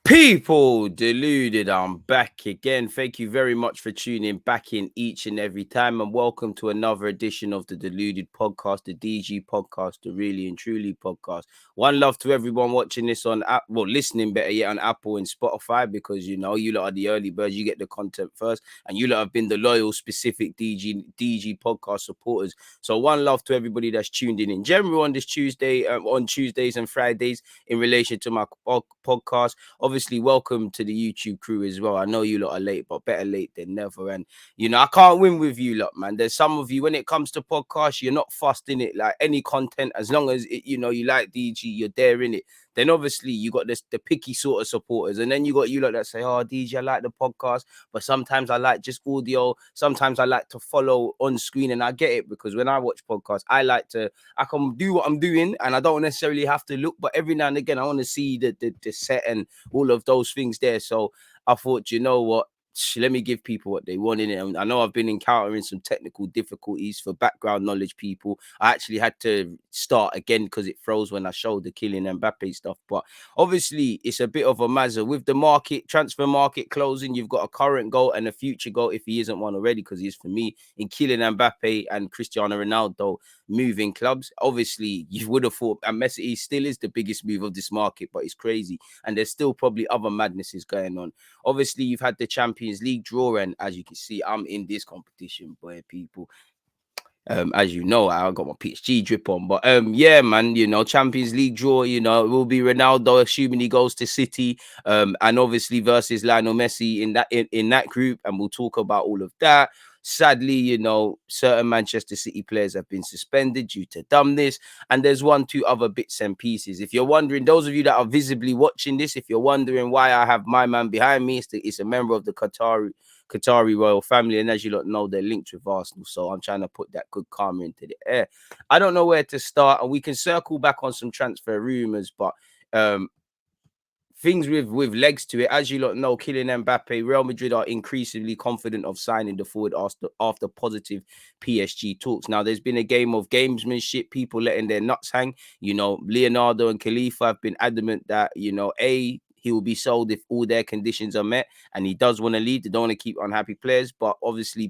People, deluded, I'm back again. Thank you very much for tuning back in each and every time, and welcome to another edition of the Deluded podcast, the DG podcast, the Really and Truly podcast. One love to everyone watching this on app, well, listening better yet on Apple and Spotify, because you lot are the early birds, you get the content first, and you lot have been the loyal, specific DG podcast supporters. So one love to everybody that's tuned in general on this Tuesday, on Tuesdays and Fridays in relation to my podcast. Obviously, welcome to the YouTube crew as well. I know you lot are late, but better late than never. And I can't win with you lot, man. There's some of you, when it comes to podcasts, you're not fussed in it. Like any content, as long as it, you like DG, you're there in it. Then obviously you got the picky sort of supporters, and then you got you lot that say, "Oh, DG, I like the podcast, but sometimes I like just audio. Sometimes I like to follow on screen," and I get it, because when I watch podcasts, I can do what I'm doing, and I don't necessarily have to look. But every now and again, I want to see the set and all of those things there. So I thought, you know what? Let me give people what they want in it. And I know I've been encountering some technical difficulties. For background knowledge, people, I actually had to start again because it froze when I showed the Kylian Mbappe stuff. But obviously, it's a bit of a mazza with the transfer market closing. You've got a current goal and a future goal, if he isn't one already, because he's for me, in Kylian Mbappe and Cristiano Ronaldo moving clubs. Obviously, you would have thought, and Messi still is the biggest move of this market, but it's crazy. And there's still probably other madnesses going on. Obviously, you've had the Champions League draw, and as you can see, I'm in this competition, boy, people. As you know, I got my PhD drip on, but yeah, man, Champions League draw, it will be Ronaldo, assuming he goes to City, and obviously versus Lionel Messi in that group, and we'll talk about all of that. Sadly, certain Manchester City players have been suspended due to dumbness, and there's two other bits and pieces. If you're wondering, those of you that are visibly watching this, if you're wondering why I have my man behind me, it's a member of the Qatari royal family, and as you lot know, they're linked with Arsenal. So I'm trying to put that good karma into the air. I don't know where to start, and we can circle back on some transfer rumors, but things with legs to it. As you lot know, Kylian Mbappe, Real Madrid are increasingly confident of signing the forward after positive PSG talks. Now, there's been a game of gamesmanship, people letting their nuts hang. Leonardo and Khalifa have been adamant that, he will be sold if all their conditions are met, and he does want to leave. They don't want to keep unhappy players, but obviously,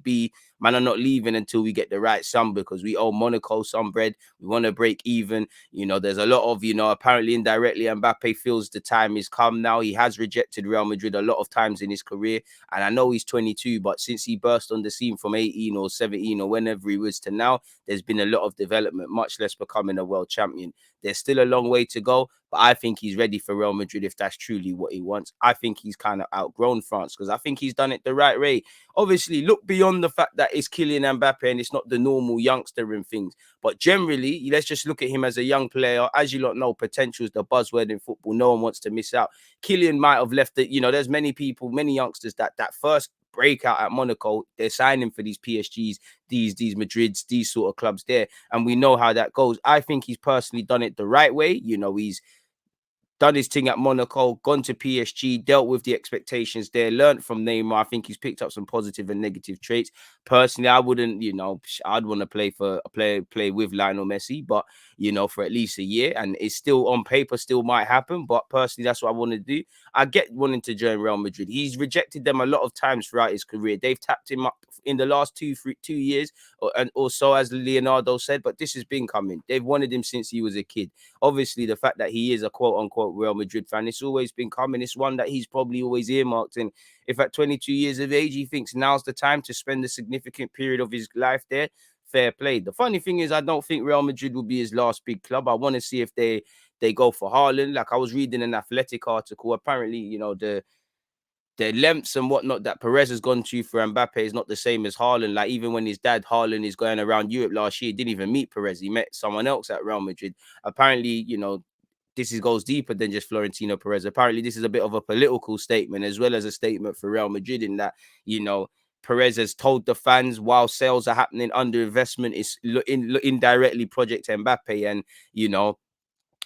man are not leaving until we get the right sum, because we owe Monaco some bread. We want to break even. There's a lot of, apparently indirectly, Mbappe feels the time has come now. He has rejected Real Madrid a lot of times in his career, and I know he's 22, but since he burst on the scene from 18 or 17 or whenever he was to now, there's been a lot of development, much less becoming a world champion. There's still a long way to go, but I think he's ready for Real Madrid if that's truly what he wants. I think he's kind of outgrown France, because I think he's done it the right way. Obviously, look beyond the fact that it's Kylian Mbappe and it's not the normal youngster and things. But generally, let's just look at him as a young player. As you lot know, potential is the buzzword in football. No one wants to miss out. Kylian might have left it. There's many people, many youngsters that first breakout at Monaco, they're signing for these PSGs, these Madrids, these sort of clubs there. And we know how that goes. I think he's personally done it the right way. He's done his thing at Monaco, gone to PSG, dealt with the expectations there, learned from Neymar. I think he's picked up some positive and negative traits. Personally, I wouldn't, I'd want to play with Lionel Messi, but for at least a year, and it's still on paper, still might happen. But personally, that's what I want to do. I get wanting to join Real Madrid. He's rejected them a lot of times throughout his career. They've tapped him up in the last 2 years, and also, as Leonardo said, but this has been coming. They've wanted him since he was a kid. Obviously, the fact that he is a quote-unquote Real Madrid fan, it's always been coming. It's one that he's probably always earmarked. And if at 22 years of age, he thinks now's the time to spend a significant period of his life there, fair play. The funny thing is, I don't think Real Madrid will be his last big club. I want to see if they go for Haaland. Like, I was reading an Athletic article. Apparently, the lengths and whatnot that Perez has gone to for Mbappe is not the same as Haaland. Like, even when his dad, Haaland, is going around Europe last year, he didn't even meet Perez. He met someone else at Real Madrid. Apparently, this goes deeper than just Florentino Perez. Apparently, this is a bit of a political statement as well as a statement for Real Madrid, in that, Perez has told the fans, while sales are happening, under investment is indirectly Project Mbappe. And,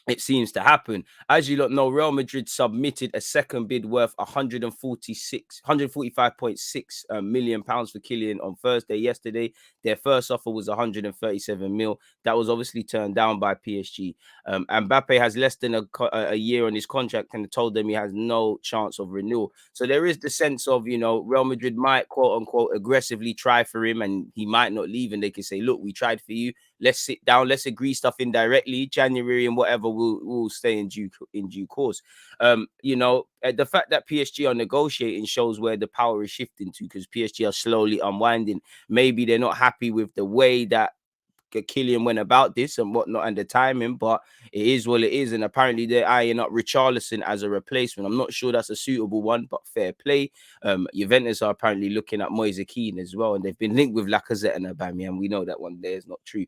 it seems to happen. As you lot know, Real Madrid submitted a second bid worth 145.6 million pounds for Kylian on Thursday yesterday. Their first offer was 137 mil. That was obviously turned down by PSG. Mbappe has less than a year on his contract and told them he has no chance of renewal. So there is the sense of, Real Madrid might quote unquote aggressively try for him and he might not leave, and they can say, look, we tried for you. Let's sit down. Let's agree stuff indirectly. January and whatever will stay in due course. The fact that PSG are negotiating shows where the power is shifting to, because PSG are slowly unwinding. Maybe they're not happy with the way that Kylian went about this and whatnot and the timing, but it is what it is. And apparently they're eyeing up Richarlison as a replacement. I'm not sure that's a suitable one, but fair play. Juventus are apparently looking at Moise Kean as well, and they've been linked with Lacazette and Aubameyang. We know that one there is not true.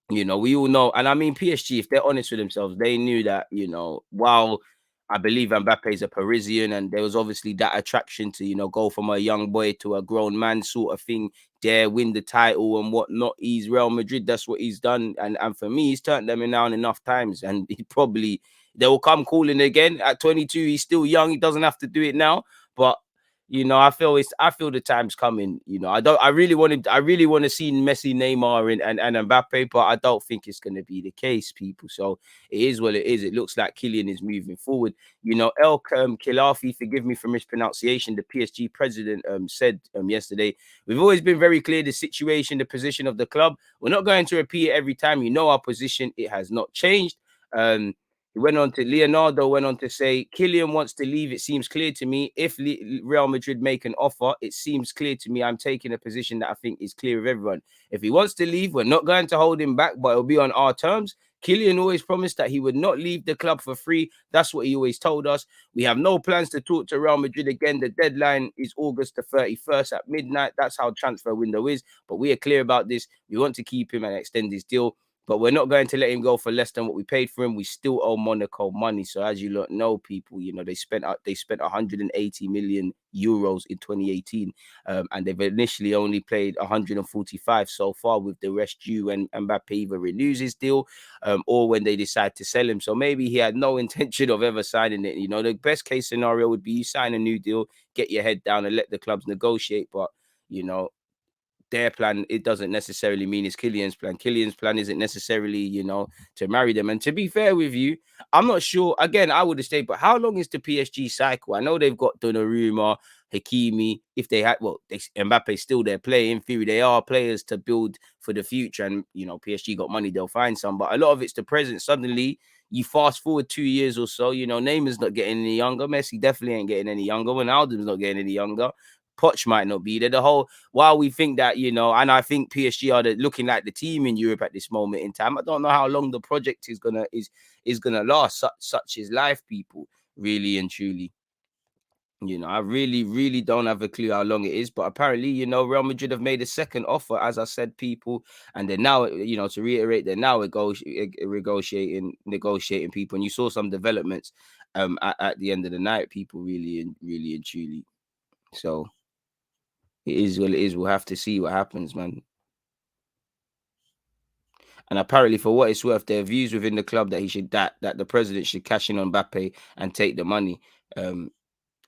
We all know, and I mean PSG, if they're honest with themselves, they knew that, while I believe Mbappe is a Parisian and there was obviously that attraction to, go from a young boy to a grown man sort of thing, dare win the title and whatnot. He's Real Madrid, that's what he's done. And for me, he's turned them down enough times, and they will come calling again at 22. He's still young, he doesn't have to do it now, but I feel the time's coming. I really want to see Messi, Neymar, and Mbappe, but I don't think it's going to be the case, people. So it is what it is. It looks like Kylian is moving forward. El Khilafi, forgive me for mispronunciation, the PSG president said yesterday, we've always been very clear the situation, the position of the club. We're not going to repeat it every time. Our position, it has not changed. Leonardo went on to say, Kylian wants to leave. It seems clear to me. If Real Madrid make an offer, it seems clear to me. I'm taking a position that I think is clear with everyone. If he wants to leave, we're not going to hold him back, but it'll be on our terms. Kylian always promised that he would not leave the club for free. That's what he always told us. We have no plans to talk to Real Madrid again. The deadline is August the 31st at midnight. That's how transfer window is. But we are clear about this. We want to keep him and extend his deal, but we're not going to let him go for less than what we paid for him. We still owe Monaco money. So as you lot know, people, they spent 180 million euros in 2018, and they've initially only played 145 so far, with the rest due when Mbappe either renews his deal, or when they decide to sell him. So maybe he had no intention of ever signing it. The best case scenario would be you sign a new deal, get your head down, and let the clubs negotiate. But their plan, it doesn't necessarily mean it's Kylian's plan. Kylian's plan isn't necessarily, to marry them. And to be fair with you, I'm not sure. Again, I would have stayed, but how long is the PSG cycle? I know they've got Donnarumma, Hakimi. If they had, Mbappe's still there playing. In theory, they are players to build for the future. And, PSG got money, they'll find some. But a lot of it's the present. Suddenly, you fast forward 2 years or so, Neymar's not getting any younger. Messi definitely ain't getting any younger. Ronaldo's not getting any younger. Poch might not be there. While we think that, and I think PSG are looking like the team in Europe at this moment in time, I don't know how long the project is gonna last. Such is life, people, really and truly. I really, really don't have a clue how long it is, but apparently, Real Madrid have made a second offer, as I said, people, and they're now, to reiterate, they're now negotiating people, and you saw some developments at the end of the night, people, really and truly. So it is what it is. We'll have to see what happens, man. And apparently, for what it's worth, there are views within the club that that the president should cash in on Mbappe and take the money.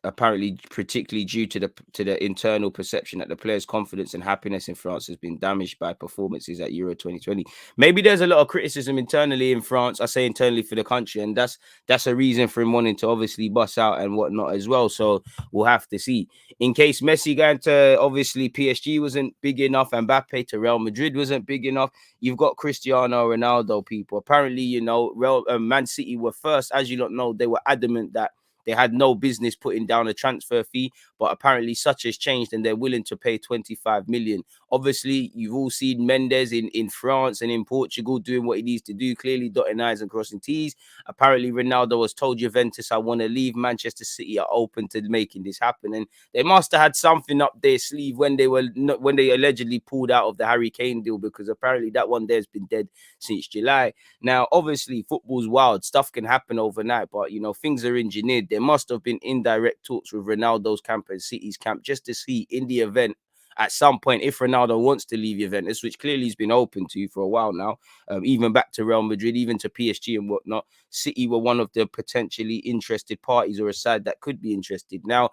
Apparently, particularly due to the internal perception that the players' confidence and happiness in France has been damaged by performances at Euro 2020. Maybe there's a lot of criticism internally in France. I say internally for the country, and that's a reason for him wanting to obviously bust out and whatnot as well. So we'll have to see. In case Messi going to obviously PSG wasn't big enough, and Mbappe to Real Madrid wasn't big enough, you've got Cristiano Ronaldo, people. Apparently, Man City were first. As you don't know, they were adamant that they had no business putting down a transfer fee, but apparently such has changed and they're willing to pay 25 million. Obviously, you've all seen Mendes in France and in Portugal doing what he needs to do, clearly dotting I's and crossing T's. Apparently, Ronaldo has told Juventus, I want to leave. Manchester City are open to making this happen. And they must have had something up their sleeve when they allegedly pulled out of the Harry Kane deal, because apparently that one there's been dead since July. Now, obviously, football's wild. Stuff can happen overnight, but, things are engineered. There must have been indirect talks with Ronaldo's camp and City's camp just to see, in the event at some point, if Ronaldo wants to leave Juventus, which clearly he's been open to for a while now, even back to Real Madrid, even to PSG and whatnot, City were one of the potentially interested parties or a side that could be interested. Now,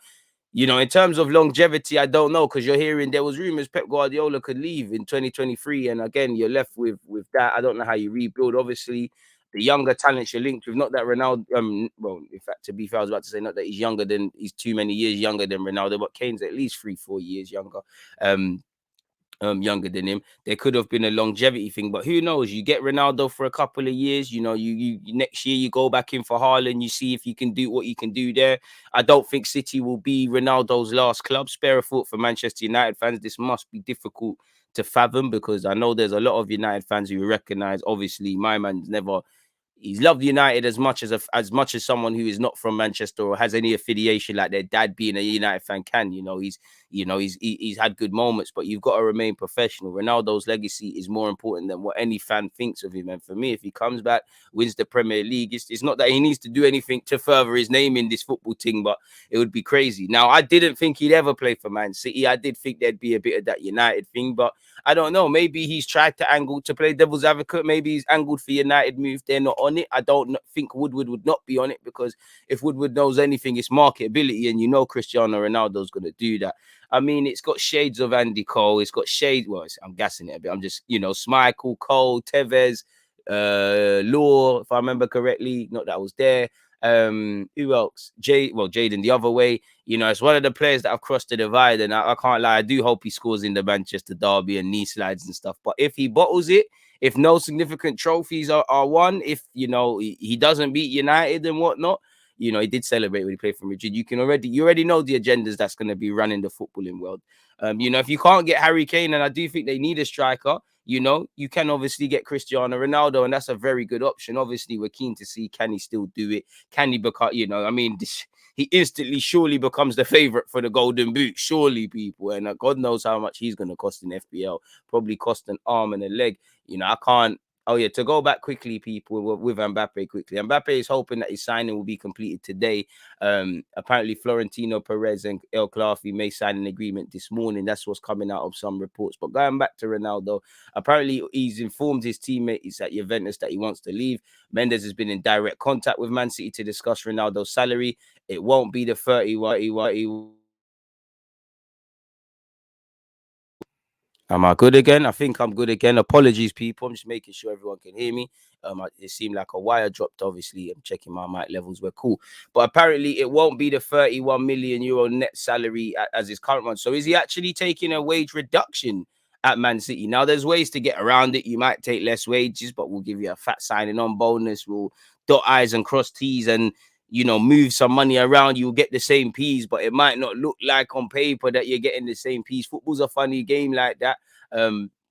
in terms of longevity, I don't know, because you're hearing there was rumors Pep Guardiola could leave in 2023, and again, you're left with that. I don't know how you rebuild. Obviously, the younger talents you're linked with. Not that Ronaldo, well, in fact, to be fair, I was about to say not that he's too many years younger than Ronaldo, but Kane's at least 3-4 years younger. Younger than him. There could have been a longevity thing, but who knows? You get Ronaldo for a couple of years, you next year you go back in for Haaland, you see if you can do what you can do there. I don't think City will be Ronaldo's last club. Spare a thought for Manchester United fans. This must be difficult to fathom, because I know there's a lot of United fans who recognize, obviously, my man's never. He's loved United as much as someone who is not from Manchester or has any affiliation like their dad being a United fan can. He's had good moments, but you've got to remain professional. Ronaldo's legacy is more important than what any fan thinks of him. And for me, if he comes back, wins the Premier League, it's not that he needs to do anything to further his name in this football thing, but it would be crazy. Now, I didn't think he'd ever play for Man City. I did think there'd be a bit of that United thing, but I don't know. Maybe he's tried to angle to play devil's advocate. Maybe he's angled for United move. They're not on it. I don't think Woodward would not be on it, because if Woodward knows anything, it's marketability, and Cristiano Ronaldo's going to do that. I mean, it's got shades of Andy Cole. It's got shades. Well, I'm gassing it a bit. I'm just, Schmeichel, Cole, Tevez, Law, if I remember correctly. Not that I was there. Who else? Jaden the other way. It's one of the players that have crossed the divide, and I can't lie, I do hope he scores in the Manchester derby and knee slides and stuff. But if he bottles it, if no significant trophies are won, if he doesn't beat United and whatnot, he did celebrate when he played for Madrid. You already know the agendas that's going to be running the footballing world. If you can't get Harry Kane, and I do think they need a striker, you can obviously get Cristiano Ronaldo, and that's a very good option. Obviously, we're keen to see, can he still do it? Can he become, he instantly surely becomes the favorite for the Golden Boot, surely, people. And God knows how much he's going to cost in FPL, probably cost an arm and a leg. I can't. Oh, yeah, to go back quickly, people, with Mbappe quickly. Mbappe is hoping that his signing will be completed today. Apparently, Florentino Perez and El Clafi may sign an agreement this morning. That's what's coming out of some reports. But going back to Ronaldo, apparently he's informed his teammates at Juventus that he wants to leave. Mendes has been in direct contact with Man City to discuss Ronaldo's salary. It won't be the 30. Am I good again? I think I'm good again. Apologies, people. I'm just making sure everyone can hear me. It seemed like a wire dropped. Obviously, I'm checking my mic levels. We're cool. But apparently, it won't be the 31 million euro net salary as his current one. So is he actually taking a wage reduction at Man City? Now, there's ways to get around it. You might take less wages, but we'll give you a fat signing on bonus. We'll dot I's and cross T's and move some money around. You'll get the same piece, but it might not look like on paper that you're getting the same piece. Football's a funny game like that.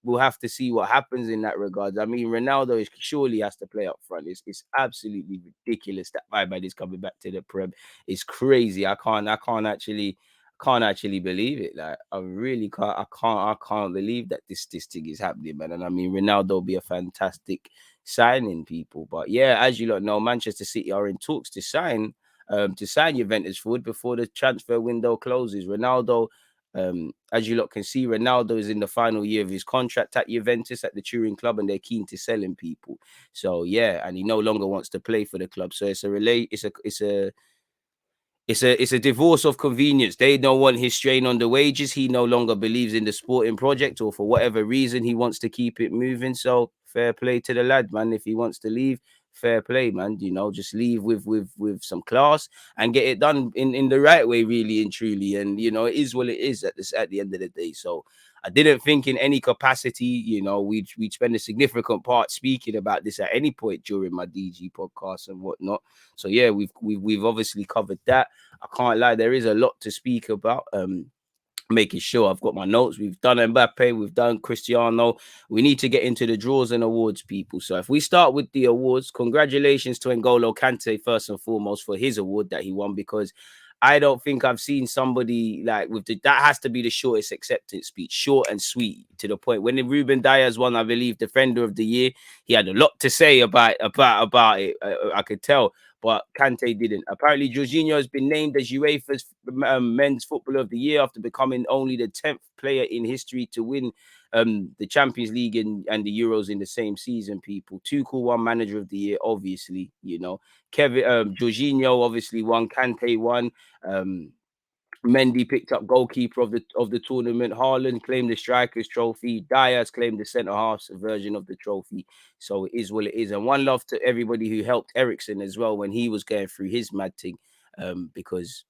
We'll have to see what happens in that regard. I mean, Ronaldo surely has to play up front. It's absolutely ridiculous that Bye is coming back to the Prem. It's crazy. I can't actually believe it. Like, I really can't. I can't believe that this thing is happening, man. And I mean, Ronaldo will be a fantastic signing, people. But yeah, as you lot know, Manchester City are in talks to sign Juventus forward before the transfer window closes. Ronaldo, as you lot can see, Ronaldo is in the final year of his contract at Juventus at the Turin club, and they're keen to sell him, people. So yeah, and he no longer wants to play for the club. So it's a divorce of convenience. They don't want his strain on the wages. He no longer believes in the sporting project, or for whatever reason, he wants to keep it moving. So fair play to the lad, man. If he wants to leave, fair play, man. Just leave with some class and get it done in the right way, really and truly. And it is what it is at the end of the day. So I didn't think in any capacity, we'd spend a significant part speaking about this at any point during my DG podcast and whatnot. So yeah, we've obviously covered that. I can't lie, there is a lot to speak about. Making sure I've got my notes. We've done Mbappe, we've done Cristiano. We need to get into the draws and awards, people. So if we start with the awards, congratulations to N'Golo Kante first and foremost for his award that he won, because I don't think I've seen somebody like that has to be the shortest acceptance speech, short and sweet, to the point. When Ruben Diaz won, I believe, Defender of the Year, he had a lot to say about it. I could tell. but Kante didn't. Apparently, Jorginho has been named as UEFA's Men's Footballer of the Year after becoming only the 10th player in history to win the Champions League and the Euros in the same season. People, Tuchel won Manager of the Year, obviously. Kevin Jorginho obviously won. Kante won. Mendy picked up goalkeeper of the tournament. Haaland claimed the strikers trophy. Diaz claimed the centre half's version of the trophy. So it is what it is. And one love to everybody who helped Ericsson as well when he was going through his mad thing, because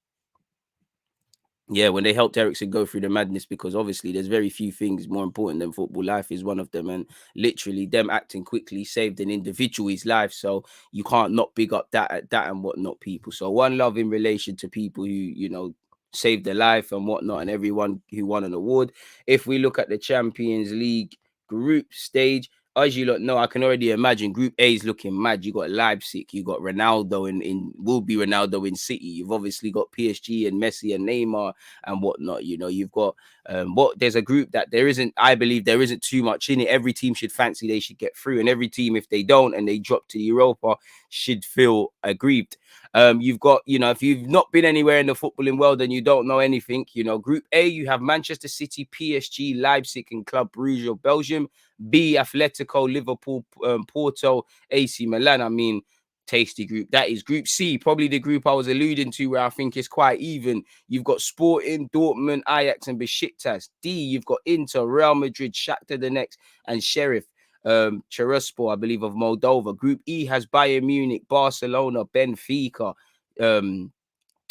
yeah, when they helped Ericsson go through the madness, because obviously there's very few things more important than football. Life is one of them, and literally them acting quickly saved an individual's life. So you can't not big up that and whatnot, people. So one love in relation to people who saved their life and whatnot, and everyone who won an award. If we look at the Champions League group stage, as you lot know, I can already imagine Group A is looking mad. You got Leipzig, you got Ronaldo will be Ronaldo in City. You've obviously got PSG and Messi and Neymar and whatnot. You've got there's a group that I believe there isn't too much in it. Every team should fancy they should get through, and every team, if they don't and they drop to Europa, should feel aggrieved. You've got, if you've not been anywhere in the footballing world and you don't know anything, Group A, you have Manchester City, PSG, Leipzig, and Club Brugge of Belgium. B, Atletico, Liverpool, Porto, AC Milan. I mean, tasty group. That is Group C, probably the group I was alluding to, where I think it's quite even. You've got Sporting, Dortmund, Ajax, and Besiktas. D, you've got Inter, Real Madrid, Shakhtar Donetsk, and Sheriff Tiraspol, I believe, of Moldova. Group E has Bayern Munich, Barcelona, Benfica,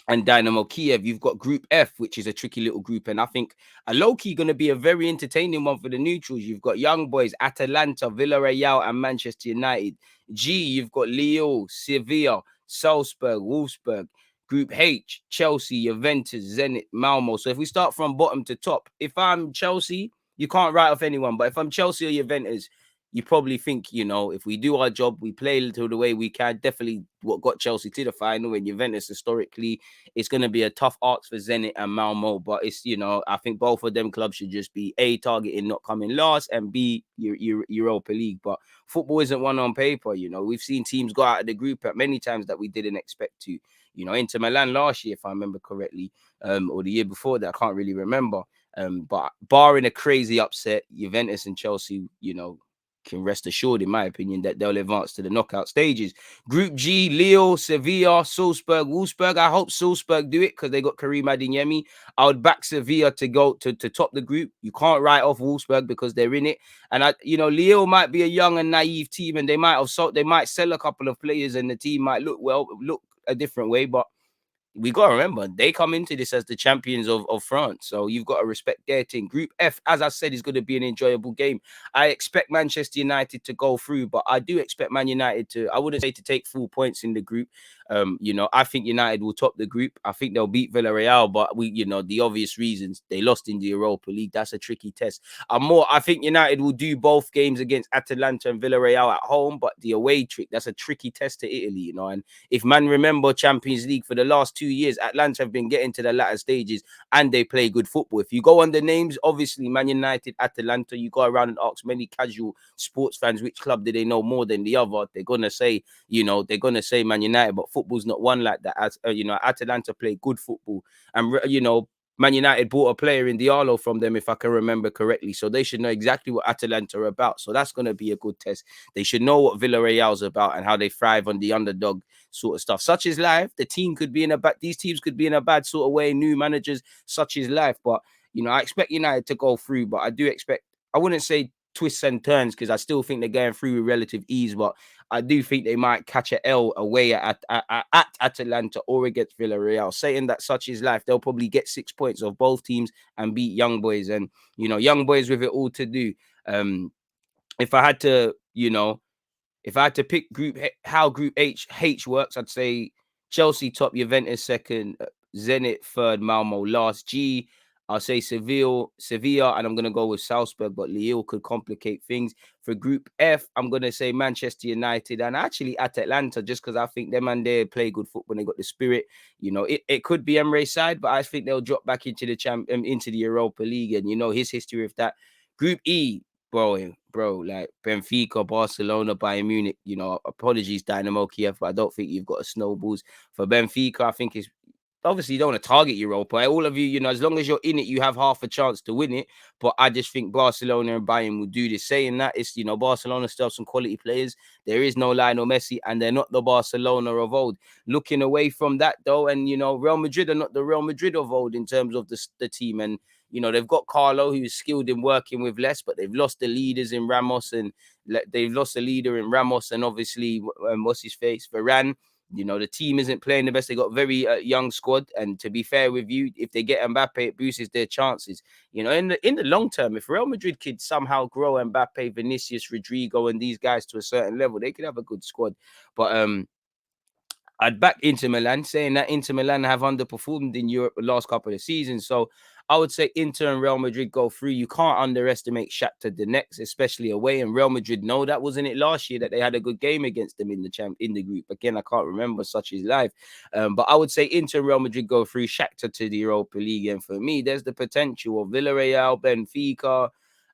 and Dynamo Kiev. You've got Group F, which is a tricky little group, and I think a low-key going to be a very entertaining one for the neutrals. You've got young boys, Atalanta, Villarreal, and Manchester United. G, you've got Lille, Sevilla, Salzburg, Wolfsburg. Group H, Chelsea, Juventus, Zenit, Malmo. So if we start from bottom to top, if I'm Chelsea, you can't write off anyone, but if I'm Chelsea or Juventus, you probably think, if we do our job, we play a little the way we can. Definitely what got Chelsea to the final. And Juventus, historically, it's going to be a tough ask for Zenit and Malmo. But it's, I think both of them clubs should just be A, targeting not coming last, and B, Europa League. But football isn't one on paper. We've seen teams go out of the group at many times that we didn't expect to. Inter Milan last year, if I remember correctly, or the year before that, I can't really remember. But barring a crazy upset, Juventus and Chelsea, can rest assured, in my opinion, that they'll advance to the knockout stages. Group G, Lille, Sevilla, Salzburg, Wolfsburg. I hope Salzburg do it because they got Karim Adeyemi. I would back Sevilla to go to top the group. You can't write off Wolfsburg because they're in it. And Lille might be a young and naive team, and they might sell a couple of players, and the team might look a different way, but we got to remember, they come into this as the champions of France. So you've got to respect their team. Group F, as I said, is going to be an enjoyable game. I expect Manchester United to go through, but I do expect Man United I wouldn't say to take full points in the group. I think United will top the group. I think they'll beat Villarreal, but the obvious reasons, they lost in the Europa League. That's a tricky test. I think United will do both games against Atalanta and Villarreal at home, but the away trick, that's a tricky test to Italy, and if man remember Champions League for the last 2 years, Atlanta have been getting to the latter stages and they play good football. If you go on the names, obviously Man United, Atalanta, you go around and ask many casual sports fans which club do they know more than the other, they're gonna say, Man United, but football's not one like that. As Atalanta play good football, and Man United bought a player in Diallo from them, if I can remember correctly. So they should know exactly what Atalanta are about. So that's going to be a good test. They should know what Villarreal's about and how they thrive on the underdog sort of stuff. Such is life. These teams could be in a bad sort of way. New managers, such is life. But, I expect United to go through. But I wouldn't say twists and turns, because I still think they're going through with relative ease, but I do think they might catch a L away at Atalanta or against Villarreal. Saying that such is life, they'll probably get 6 points of both teams and beat Young Boys, and Young Boys with it all to do. If I had to, pick how Group H works, I'd say Chelsea top, Juventus second, Zenit third, Malmo last. G, I'll say Sevilla, and I'm going to go with Salzburg, but Lille could complicate things. For Group F, I'm going to say Manchester United and actually Atalanta, just because I think them and they play good football. They got the spirit. It could be Emre's side, but I think they'll drop back into the Europa League, and his history with that. Group E, bro, like Benfica, Barcelona, Bayern Munich, apologies, Dynamo Kiev, but I don't think you've got a snowballs. For Benfica, I think it's obviously you don't want to target Europa. All of you, as long as you're in it, you have half a chance to win it. But I just think Barcelona and Bayern will do this. Saying that, it's, Barcelona still have some quality players. There is no Lionel Messi, and they're not the Barcelona of old. Looking away from that, though, and, Real Madrid are not the Real Madrid of old in terms of the team. And, they've got Carlo, who's skilled in working with less, but they've lost the leaders in Ramos, and they've lost a leader in Ramos, and obviously, what's his face, Varane. The team isn't playing the best. They got a very young squad, and to be fair with you, if they get Mbappe, it boosts their chances. In the long term, if Real Madrid could somehow grow Mbappe, Vinicius, Rodrigo, and these guys to a certain level, they could have a good squad. But I'd back Inter Milan, saying that Inter Milan have underperformed in Europe the last couple of seasons. So I would say Inter and Real Madrid go through. You can't underestimate Shakhtar Donetsk, especially away. And Real Madrid know that, wasn't it, last year that they had a good game against them in the group. Again, I can't remember, such is life. But I would say Inter and Real Madrid go through, Shakhtar to the Europa League. And for me, there's the potential of Villarreal, Benfica,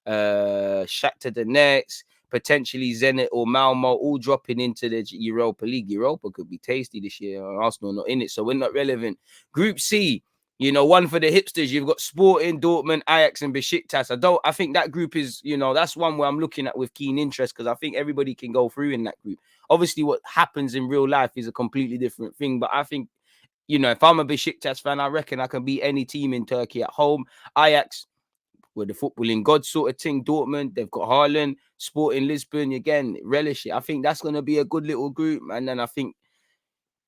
Shakhtar Donetsk, potentially Zenit or Malmo, all dropping into the Europa League. Europa could be tasty this year. Arsenal not in it, so we're not relevant. Group C, one for the hipsters. You've got Sporting, Dortmund, Ajax, and Besiktas. I think that group is, that's one where I'm looking at with keen interest, because I think everybody can go through in that group. Obviously, what happens in real life is a completely different thing, but I think, if I'm a Besiktas fan, I reckon I can beat any team in Turkey at home. Ajax, with the footballing god sort of thing. Dortmund, they've got Haaland, Sporting Lisbon, again, relish it. I think that's going to be a good little group. And then I think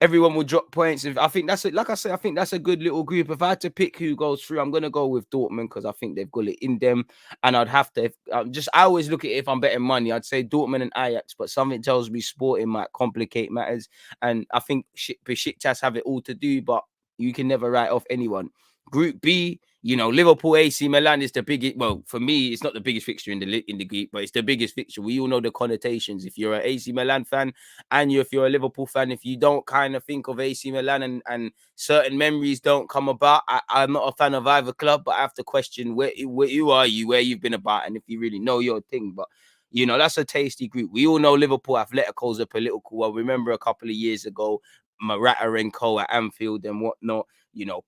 everyone will drop points. I think that's it. Like I said, I think that's a good little group. If I had to pick who goes through, I'm going to go with Dortmund, because I think they've got it in them. And I'd have to, I always look at it, if I'm betting money, I'd say Dortmund and Ajax, but something tells me Sporting might complicate matters. And I think Besiktas have it all to do, but you can never write off anyone. Group B, Liverpool, AC Milan is the biggest. Well, for me, it's not the biggest fixture in the group, but it's the biggest fixture. We all know the connotations. If you're an AC Milan fan, and if you're a Liverpool fan, if you don't kind of think of AC Milan, and certain memories don't come about, I'm not a fan of either club, but I have to question where are you, where you've been about, and if you really know your thing. But that's a tasty group. We all know Liverpool Atletico's a political one. Remember a couple of years ago, Morata and Co at Anfield and whatnot.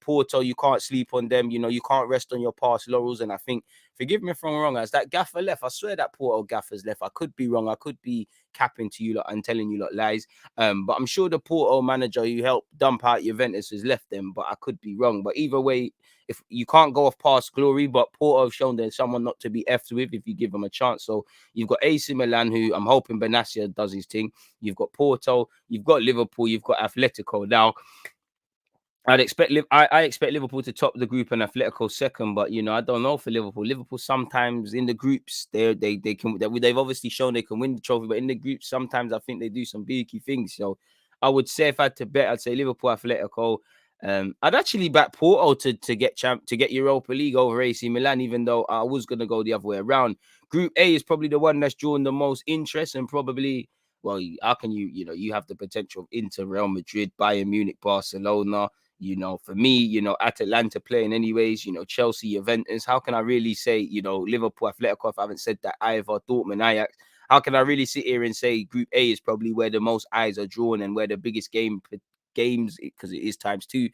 Porto, you can't sleep on them. You can't rest on your past laurels. And I think, forgive me if I'm wrong, as that gaffer left, I swear that Porto gaffer's left. I could be wrong. I could be capping to you lot and telling you lot lies. But I'm sure the Porto manager who helped dump out Juventus has left them, but I could be wrong. But either way, if you can't go off past glory, but Porto have shown there's someone not to be effed with if you give them a chance. So you've got AC Milan, who I'm hoping Benassia does his thing. You've got Porto, you've got Liverpool, you've got Atletico. Now, I expect Liverpool to top the group and Atletico second, but I don't know for Liverpool. Liverpool sometimes in the groups they've obviously shown they can win the trophy, but in the groups sometimes I think they do some beaky things. So I would say, if I had to bet, I'd say Liverpool, Atletico. I'd actually back Porto to get Europa League over AC Milan, even though I was gonna go the other way around. Group A is probably the one that's drawn the most interest, and probably, well, how can you have the potential of Inter, Real Madrid, Bayern Munich, Barcelona. For me, Atalanta playing anyways, Chelsea, Juventus. How can I really say, Liverpool, Atletico, if I haven't said that either, Dortmund, Ajax? How can I really sit here and say Group A is probably where the most eyes are drawn and where the biggest games, because it is times two,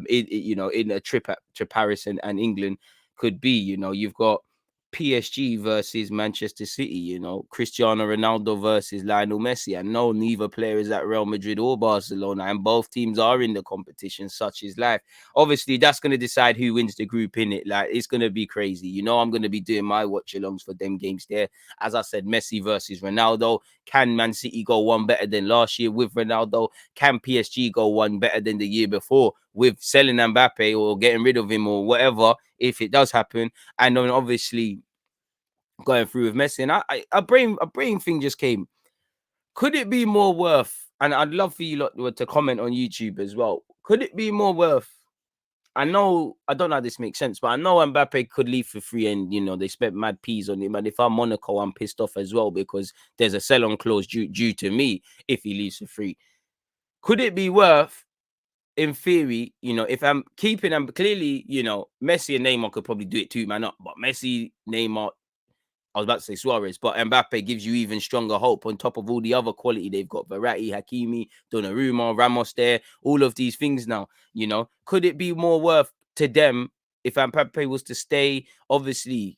in a trip to Paris and England could be. You've got PSG versus Manchester City, Cristiano Ronaldo versus Lionel Messi. I know neither player is at Real Madrid or Barcelona, and both teams are in the competition, such is life. Obviously, that's going to decide who wins the group, in it. Like, it's going to be crazy. I'm going to be doing my watch-alongs for them games there. As I said, Messi versus Ronaldo. Can Man City go one better than last year with Ronaldo? Can PSG go one better than the year before with selling Mbappe or getting rid of him or whatever, if it does happen? And then obviously going through with Messi, and a brain thing just came. Could it be more worth? And I'd love for you lot to comment on YouTube as well. Could it be more worth? I don't know how this makes sense, but I know Mbappe could leave for free, and they spent mad peas on him. And if I'm Monaco, I'm pissed off as well, because there's a sell-on clause due to me if he leaves for free. Could it be worth, in theory, if I'm keeping him? Clearly, Messi and Neymar could probably do it too, man up. But Messi, Neymar, I was about to say Suarez, but Mbappe gives you even stronger hope on top of all the other quality they've got. Verratti, Hakimi, Donnarumma, Ramos there, all of these things now, you know. Could it be more worth to them if Mbappe was to stay, obviously,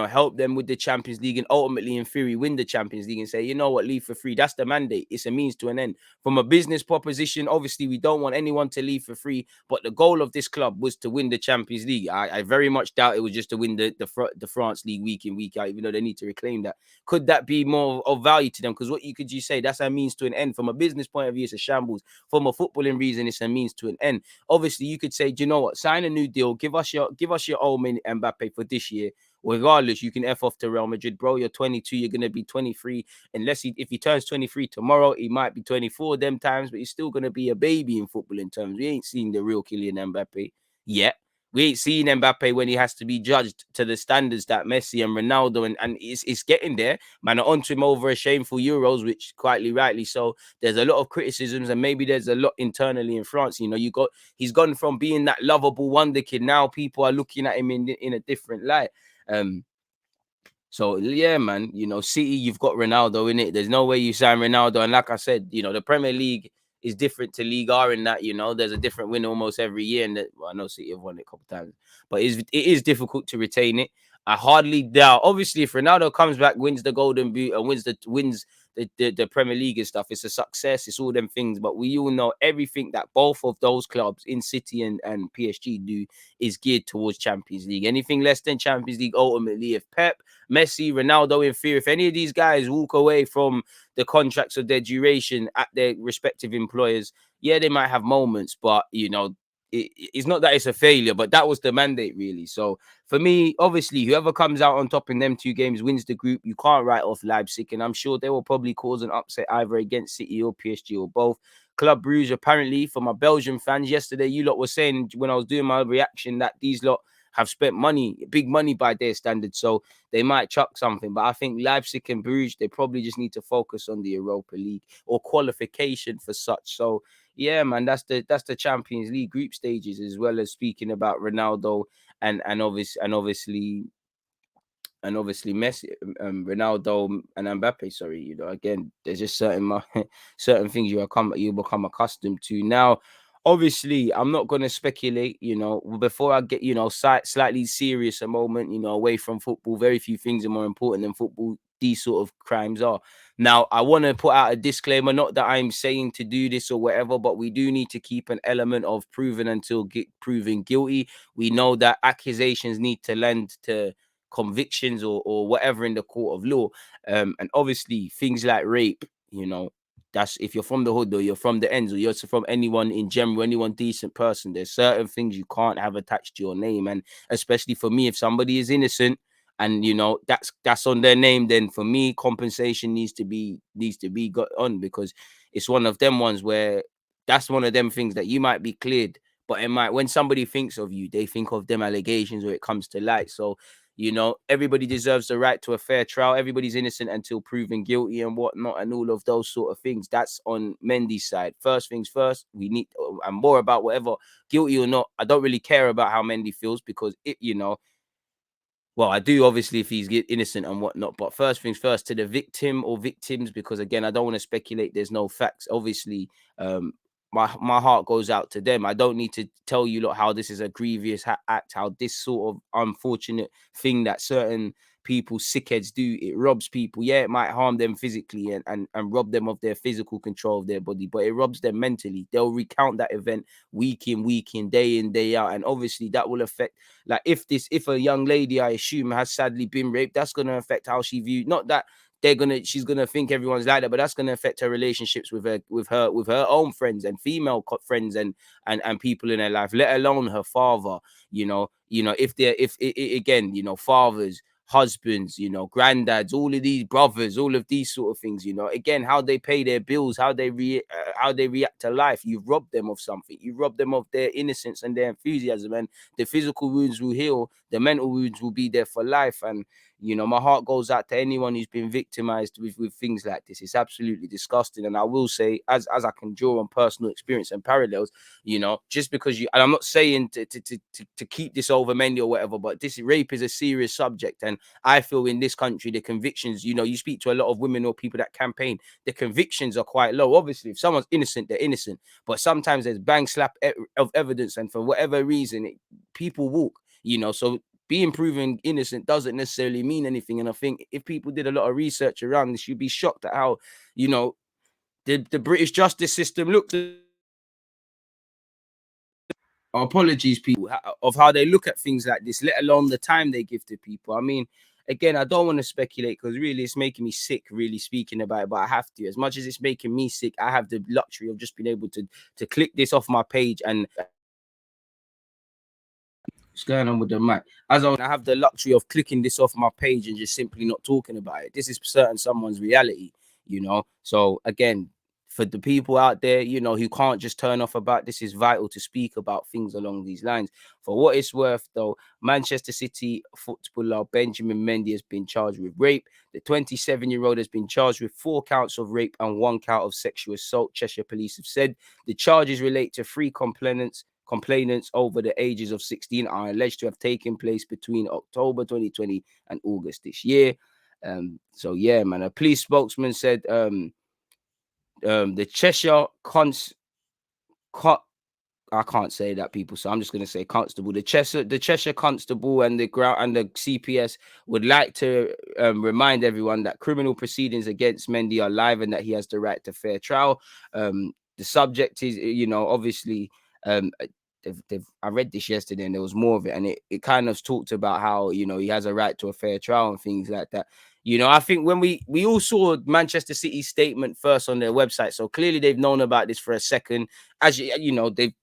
help them with the Champions League and ultimately, in theory, win the Champions League and say, you know what, leave for free. That's the mandate. It's a means to an end. From a business proposition, obviously, we don't want anyone to leave for free, but the goal of this club was to win the Champions League. I very much doubt it was just to win the France League week in, week out, even though they need to reclaim that. Could that be more of value to them? Because what could you say? That's a means to an end. From a business point of view, it's a shambles. From a footballing reason, it's a means to an end. Obviously, you could say, do you know what? Sign a new deal. Give us your old man Mbappe for this year. Regardless, you can F off to Real Madrid, bro. You're 22. You're gonna be 23. If he turns 23 tomorrow, he might be 24 them times, but he's still gonna be a baby in football in terms. We ain't seen the real Kylian Mbappe yet. We ain't seen Mbappe when he has to be judged to the standards that Messi and Ronaldo and it's getting there. Man, are onto him over a shameful Euros, which quietly, rightly so. There's a lot of criticisms, and maybe there's a lot internally in France. You know, he's gone from being that lovable wonder kid. Now people are looking at him in a different light. So yeah, man, you know, City, you've got Ronaldo in it. There's no way you sign Ronaldo. And like I said, you know, the Premier League is different to League R in that, you know, there's a different winner almost every year. And I know City have won it a couple of times, but it is difficult to retain it. I hardly doubt. Obviously, if Ronaldo comes back, wins the Golden Boot, and wins the Premier League and stuff, it's a success. It's all them things. But we all know everything that both of those clubs in City and PSG do is geared towards Champions League. Anything less than Champions League, ultimately, if Pep, Messi, Ronaldo, in fear, if any of these guys walk away from the contracts of their duration at their respective employers, yeah, they might have moments, but you know, it's not that it's a failure, but that was the mandate, really. So for me, obviously, whoever comes out on top in them two games wins the group. You can't write off Leipzig, and I'm sure they will probably cause an upset either against City or PSG or both. Club Brugge, apparently, for my Belgian fans, yesterday you lot were saying when I was doing my reaction that these lot have spent money, big money by their standards, so they might chuck something. But I think Leipzig and Bruges, they probably just need to focus on the Europa League or qualification for such. So yeah, man, that's the Champions League group stages, as well as speaking about Ronaldo and obviously Messi, Ronaldo and Mbappe. Sorry, you know, again, there's just certain things you become accustomed to. Now, obviously, I'm not going to speculate. You know, before I get slightly serious a moment, you know, away from football. Very few things are more important than football. These sort of crimes are. Now, I want to put out a disclaimer, not that I'm saying to do this or whatever, but we do need to keep an element of proven until proven guilty. We know that accusations need to lend to convictions or whatever in the court of law. And obviously things like rape, you know, that's if you're from the hood or you're from the ends or you're from anyone in general, anyone decent person, there's certain things you can't have attached to your name. And especially for me, if somebody is innocent and you know that's on their name, then for me compensation needs to be got on, because it's one of them ones where that's one of them things that you might be cleared, but it might, when somebody thinks of you, they think of them allegations or it comes to light. So you know, everybody deserves the right to a fair trial. Everybody's innocent until proven guilty and whatnot, and all of those sort of things. That's on Mendy's side. First things first, we need, and more about whatever, guilty or not. I don't really care about how Mendy feels, because it, you know, well, I do obviously if he's innocent and whatnot. But first things first, to the victim or victims, because again, I don't want to speculate. There's no facts. Obviously, my heart goes out to them. I don't need to tell you how this is a grievous act, how this sort of unfortunate thing that certain people, sickheads, do. It robs people. Yeah, it might harm them physically and rob them of their physical control of their body, but it robs them mentally. They'll recount that event week in, day out. And obviously that will affect, like if a young lady, I assume, has sadly been raped, that's going to affect how she views, not that she's gonna think everyone's like that, but that's gonna affect her relationships with her own friends and female friends and people in her life, let alone her father. If again, you know, fathers, husbands, you know, granddads, all of these brothers, all of these sort of things, you know, again, how they pay their bills, how they react to life. You've robbed them of something. You robbed them of their innocence and their enthusiasm, and the physical wounds will heal, the mental wounds will be there for life. And You know, my heart goes out to anyone who's been victimized with things like this. It's absolutely disgusting. And I will say, as I can draw on personal experience and parallels, you know, just because you, and I'm not saying to keep this over Mendy or whatever, but this rape is a serious subject. And I feel in this country, the convictions, you know, you speak to a lot of women or people that campaign, the convictions are quite low. Obviously, if someone's innocent, they're innocent. But sometimes there's bang slap of evidence. And for whatever reason, people walk, you know, so being proven innocent doesn't necessarily mean anything. And I think if people did a lot of research around this, you'd be shocked at how, you know, the British justice system looks. Apologies, people, of how they look at things like this, let alone the time they give to people. I mean, again, I don't want to speculate because really it's making me sick, really speaking about it, but I have to. As much as it's making me sick, I have the luxury of just being able to click this off my page and what's going on with the mic? I have the luxury of clicking this off my page and just simply not talking about it. This is certain someone's reality, you know. So again, for the people out there, you know, who can't just turn off about this, is vital to speak about things along these lines. For what it's worth, though, Manchester City footballer Benjamin Mendy has been charged with rape. The 27-year-old has been charged with 4 counts of rape and 1 count of sexual assault, Cheshire police have said. The charges relate to 3 complainants over the ages of 16 are alleged to have taken place between October 2020 and August this year. So yeah, man, a police spokesman said the Cheshire I can't say that, people, so I'm just going to say constable. The Cheshire constable and the CPS would like to remind everyone that criminal proceedings against Mendy are live and that he has the right to fair trial. The subject is, you know, obviously, I read this yesterday and there was more of it, and it kind of talked about how, you know, he has a right to a fair trial and things like that. You know, I think when we all saw Manchester City's statement first on their website, so clearly they've known about this for a second. As you know, they've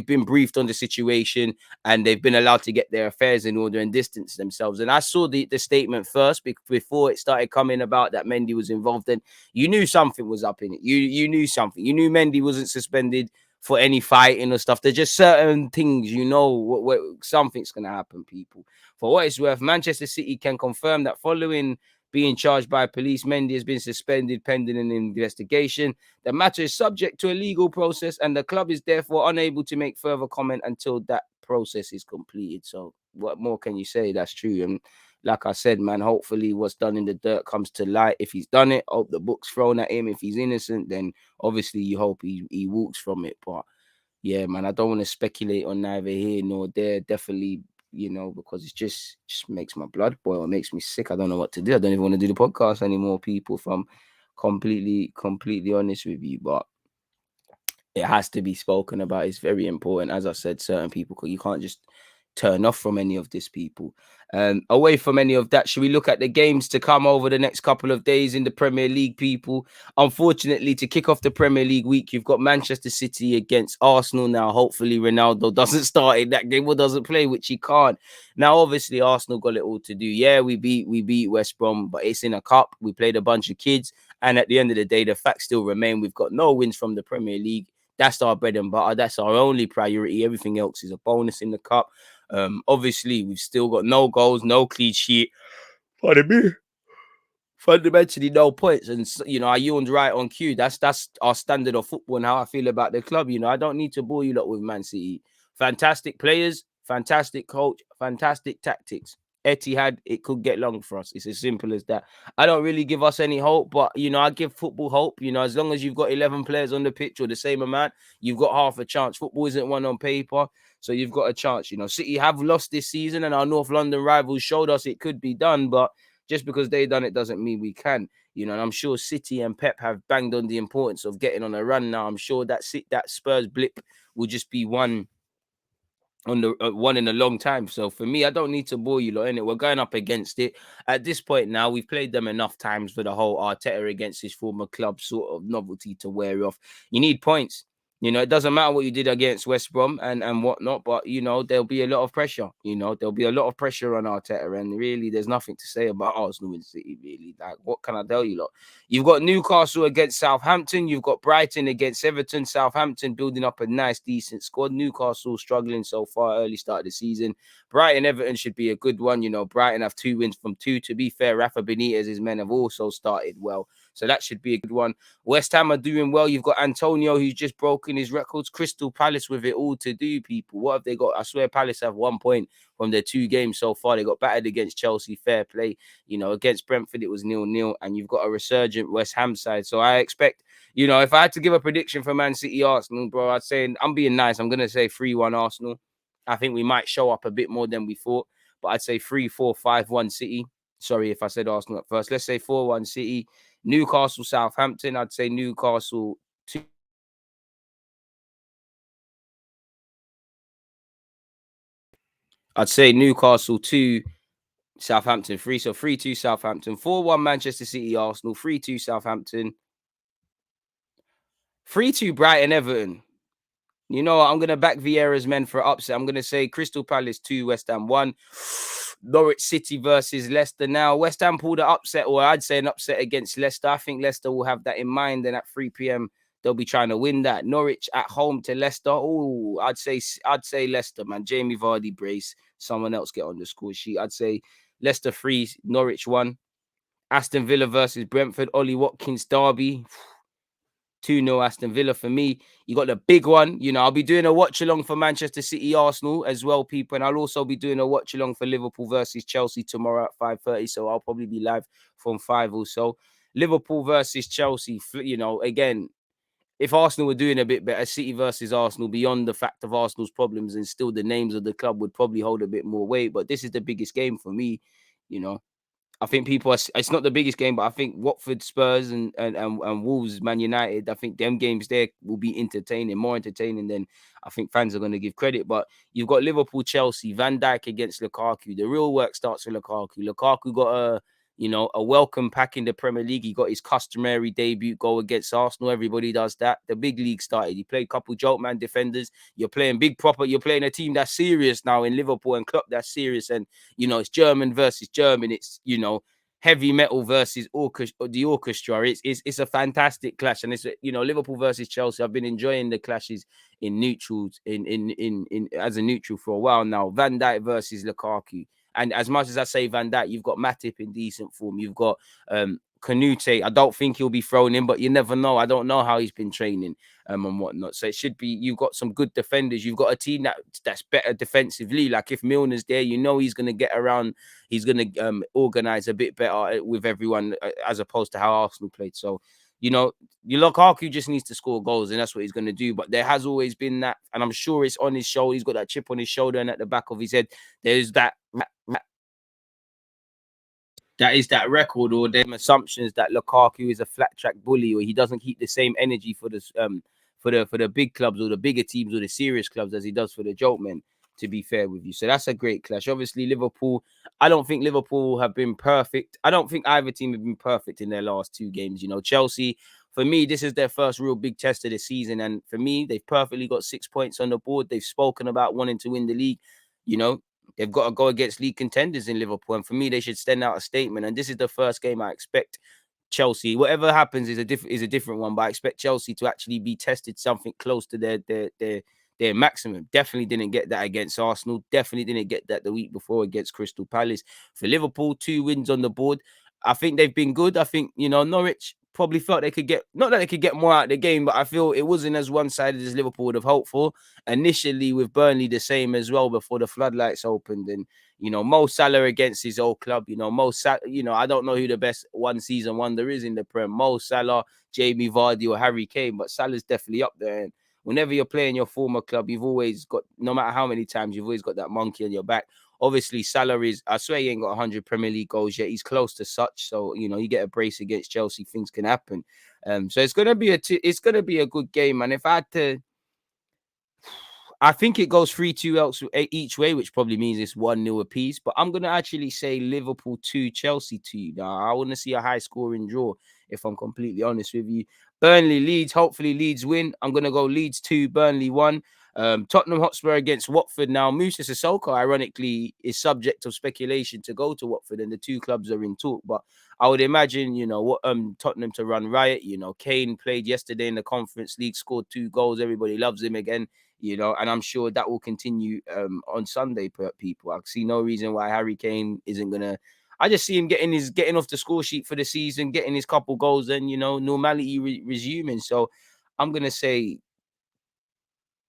been briefed on the situation and they've been allowed to get their affairs in order and distance themselves. And I saw the statement first before it started coming about that Mendy was involved. And you knew something was up in it. You knew something. You knew Mendy wasn't suspended for any fighting or stuff. There's just certain things, you know, what something's going to happen, people. For what it's worth, Manchester City can confirm that following being charged by police, Mendy has been suspended pending an investigation. The matter is subject to a legal process and the club is therefore unable to make further comment until that process is completed. So what more can you say? That's true. And like I said, man, hopefully what's done in the dirt comes to light. If he's done it, hope the book's thrown at him. If he's innocent, then obviously you hope he walks from it. But yeah, man, I don't want to speculate on neither here nor there. Definitely, you know, because it just makes my blood boil. It makes me sick. I don't know what to do. I don't even want to do the podcast anymore, people, if I'm completely honest with you. But it has to be spoken about. It's very important. As I said, certain people, you can't just turn off from any of this, people. Away from any of that, should we look at the games to come over the next couple of days in the Premier League, people? Unfortunately, to kick off the Premier League week, you've got Manchester City against Arsenal now. Hopefully, Ronaldo doesn't start in that game or doesn't play, which he can't. Now, obviously, Arsenal got it all to do. Yeah, we beat West Brom, but it's in a cup. We played a bunch of kids. And at the end of the day, the facts still remain. We've got no wins from the Premier League. That's our bread and butter. That's our only priority. Everything else is a bonus in the cup. Obviously, we've still got no goals, no clean sheet. Pardon me. Fundamentally, no points. And, you know, I yawned right on cue. That's our standard of football and how I feel about the club. You know, I don't need to bore you lot with Man City. Fantastic players, fantastic coach, fantastic tactics. Etihad, it could get long for us. It's as simple as that. I don't really give us any hope, but, you know, I give football hope. You know, as long as you've got 11 players on the pitch or the same amount, you've got half a chance. Football isn't one on paper, so you've got a chance. You know, City have lost this season and our North London rivals showed us it could be done, but just because they done it doesn't mean we can. You know, and I'm sure City and Pep have banged on the importance of getting on a run now. I'm sure that Spurs blip will just be one on the one in a long time. So for me, I don't need to bore you lot in it. We're going up against it at this point now. We've played them enough times for the whole Arteta against his former club sort of novelty to wear off. You need points. You know, it doesn't matter what you did against West Brom and whatnot, but you know, there'll be a lot of pressure. You know, there'll be a lot of pressure on Arteta, and really, there's nothing to say about Arsenal and City. Really, like, what can I tell you, lot? You've got Newcastle against Southampton. You've got Brighton against Everton. Southampton building up a nice, decent squad. Newcastle struggling so far, early start of the season. Brighton Everton should be a good one. You know, Brighton have 2 wins from 2. To be fair, Rafa Benitez's men have also started well, so that should be a good one. West Ham are doing well. You've got Antonio, who's just broken his records. Crystal Palace with it all to do, people. What have they got? I swear Palace have 1 point from their 2 games so far. They got battered against Chelsea, fair play. You know, against Brentford, it was 0-0. And you've got a resurgent West Ham side. So I expect, you know, if I had to give a prediction for Man City Arsenal, bro, I'd say, I'm being nice. I'm going to say 3-1 Arsenal. I think we might show up a bit more than we thought. But I'd say 3-4-5-1 City. Sorry if I said Arsenal at first. Let's say 4-1 City. Newcastle, Southampton. I'd say Newcastle 2. I'd say Newcastle 2, Southampton 3. So 3-2 Southampton. 4-1 Manchester City, Arsenal. 3-2 Southampton. 3-2 Brighton, Everton. You know what? I'm going to back Vieira's men for upset. I'm going to say Crystal Palace 2, West Ham 1. Norwich City versus Leicester. Now, West Ham pulled an upset, or I'd say an upset against Leicester. I think Leicester will have that in mind. And at 3 p.m., they'll be trying to win that. Norwich at home to Leicester. Oh, I'd say Leicester, man. Jamie Vardy brace. Someone else get on the score sheet. I'd say Leicester 3, Norwich 1. Aston Villa versus Brentford. Ollie Watkins derby. 2-0 Aston Villa for me. You got the big one. You know, I'll be doing a watch along for Manchester City Arsenal as well, people. And I'll also be doing a watch along for Liverpool versus Chelsea tomorrow at 5:30. So I'll probably be live from 5 or so. Liverpool versus Chelsea. You know, again, if Arsenal were doing a bit better, City versus Arsenal, beyond the fact of Arsenal's problems and still the names of the club would probably hold a bit more weight. But this is the biggest game for me, you know. I think people are, it's not the biggest game, but I think Watford, Spurs, and Wolves, Man United, I think them games there will be entertaining, more entertaining than I think fans are going to give credit. But you've got Liverpool, Chelsea, Van Dijk against Lukaku. The real work starts with Lukaku. Lukaku got a welcome pack in the Premier League. He got his customary debut goal against Arsenal. Everybody does that. The big league started. He played a couple joke man defenders. You're playing big proper. You're playing a team that's serious now in Liverpool, and Klopp that's serious. And you know, it's German versus German. It's, you know, heavy metal versus the orchestra. It's a fantastic clash, and it's, you know, Liverpool versus Chelsea. I've been enjoying the clashes in neutrals in as a neutral for a while now. Van Dijk versus Lukaku. And as much as I say Van Dijk, you've got Matip in decent form. You've got Canute. I don't think he'll be thrown in, but you never know. I don't know how he's been training and whatnot. So it should be, you've got some good defenders. You've got a team that's better defensively. Like if Milner's there, you know he's going to get around. He's going to organize a bit better with everyone as opposed to how Arsenal played. So, you know, your Lukaku just needs to score goals, and that's what he's going to do. But there has always been that, and I'm sure it's on his shoulder. He's got that chip on his shoulder and at the back of his head. There's that record or them assumptions that Lukaku is a flat track bully, or he doesn't keep the same energy for this for the big clubs or the bigger teams or the serious clubs as he does for the joke men, to be fair with you. So that's a great clash. Obviously, Liverpool, I don't think Liverpool have been perfect. I don't think either team have been perfect in their last 2 games. You know, Chelsea, for me, this is their first real big test of the season. And for me, they've perfectly got 6 points on the board. They've spoken about wanting to win the league. You know, they've got to go against league contenders in Liverpool. And for me, they should send out a statement. And this is the first game I expect Chelsea, whatever happens is a different one, but I expect Chelsea to actually be tested something close to their maximum. Definitely didn't get that against Arsenal. Definitely didn't get that the week before against Crystal Palace. For Liverpool, 2 wins on the board. I think they've been good. I think, you know, Norwich probably felt they could get, not that they could get more out of the game, but I feel it wasn't as one-sided as Liverpool would have hoped for. Initially with Burnley the same as well before the floodlights opened. And you know, Mo Salah against his old club. You know, I don't know who the best one season wonder is in the Prem. Mo Salah, Jamie Vardy, or Harry Kane, but Salah's definitely up there. And whenever you're playing your former club, you've always got, no matter how many times, you've always got that monkey on your back. Obviously, Salah is, I swear he ain't got 100 Premier League goals yet. He's close to such. So, you know, you get a brace against Chelsea, things can happen. So it's gonna be a good game. And if I had to, I think it goes 3-2 each way, which probably means it's 1-0 apiece. But I'm going to actually say Liverpool 2, Chelsea 2. Now, I want to see a high-scoring draw, if I'm completely honest with you. Burnley, Leeds. Hopefully Leeds win. I'm gonna go Leeds 2, Burnley 1. Tottenham Hotspur against Watford. Now, Musa Sissoko, ironically, is subject of speculation to go to Watford, and the two clubs are in talk. But I would imagine, what Tottenham to run riot. Kane played yesterday in the Conference League, scored 2 goals. Everybody loves him again. And I'm sure that will continue on Sunday. People, I see no reason why Harry Kane isn't gonna. I just see him getting off the score sheet for the season, getting his couple goals, and normality resuming. So I'm gonna say